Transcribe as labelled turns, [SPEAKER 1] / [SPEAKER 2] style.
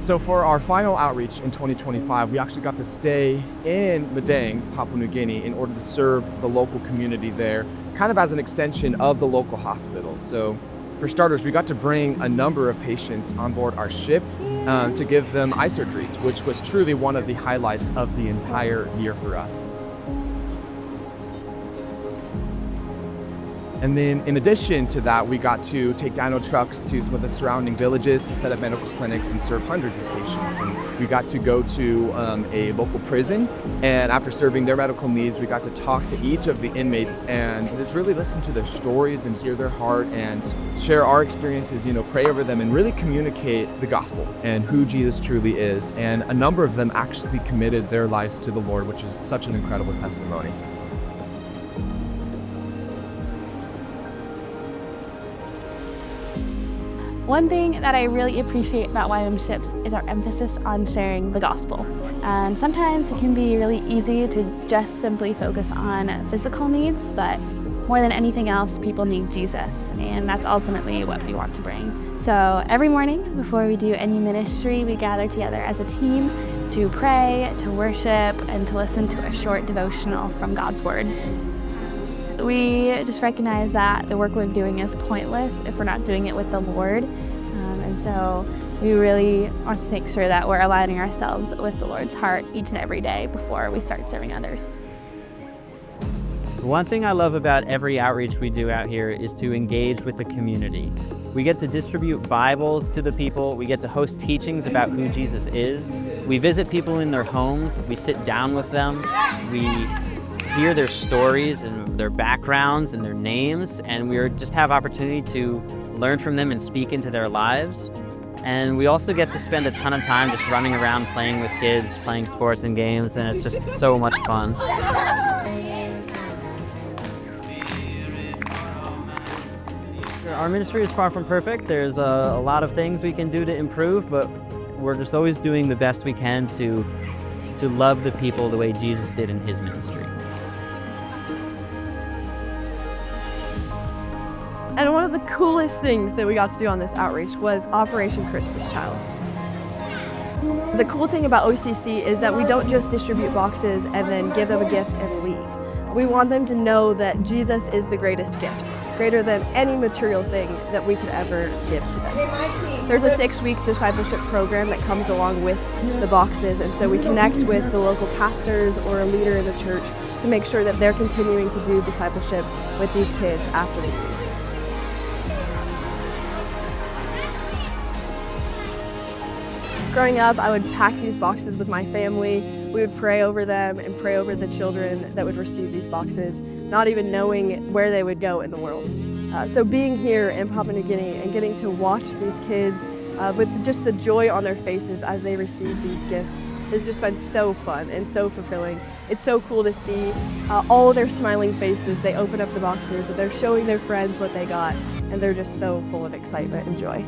[SPEAKER 1] So for our final outreach in 2025, we actually got to stay in Madang, Papua New Guinea, in order to serve the local community there, kind of as an extension of the local hospital. So for starters, we got to bring a number of patients on board our ship to give them eye surgeries, which was truly one of the highlights of the entire year for us. And then in addition to that, we got to take dyno trucks to some of the surrounding villages to set up medical clinics and serve hundreds of patients. And we got to go to a local prison, and after serving their medical needs, we got to talk to each of the inmates and just really listen to their stories and hear their heart and share our experiences, pray over them and really communicate the gospel and who Jesus truly is. And a number of them actually committed their lives to the Lord, which is such an incredible testimony.
[SPEAKER 2] One thing that I really appreciate about Ywam Ships is our emphasis on sharing the gospel. And sometimes it can be really easy to just simply focus on physical needs, but more than anything else, people need Jesus, and that's ultimately what we want to bring. So every morning before we do any ministry, we gather together as a team to pray, to worship, and to listen to a short devotional from God's Word. We just recognize that the work we're doing is pointless if we're not doing it with the Lord. And so we really want to make sure that we're aligning ourselves with the Lord's heart each and every day before we start serving others.
[SPEAKER 3] One thing I love about every outreach we do out here is to engage with the community. We get to distribute Bibles to the people. We get to host teachings about who Jesus is. We visit people in their homes. We sit down with them. We hear their stories and their backgrounds and their names, and we just have opportunity to learn from them and speak into their lives. And we also get to spend a ton of time just running around playing with kids, playing sports and games, and it's just so much fun. Our ministry is far from perfect. There's a lot of things we can do to improve, but we're just always doing the best we can to love the people the way Jesus did in his ministry.
[SPEAKER 4] And one of the coolest things that we got to do on this outreach was Operation Christmas Child. The cool thing about OCC is that we don't just distribute boxes and then give them a gift and leave. We want them to know that Jesus is the greatest gift, greater than any material thing that we could ever give to them. There's a 6-week discipleship program that comes along with the boxes, and so we connect with the local pastors or a leader in the church to make sure that they're continuing to do discipleship with these kids after they leave. Growing up, I would pack these boxes with my family. We would pray over them and pray over the children that would receive these boxes, not even knowing where they would go in the world. So being here in Papua New Guinea and getting to watch these kids with just the joy on their faces as they receive these gifts has just been so fun and so fulfilling. It's so cool to see all their smiling faces. They open up the boxes and they're showing their friends what they got, and they're just so full of excitement and joy.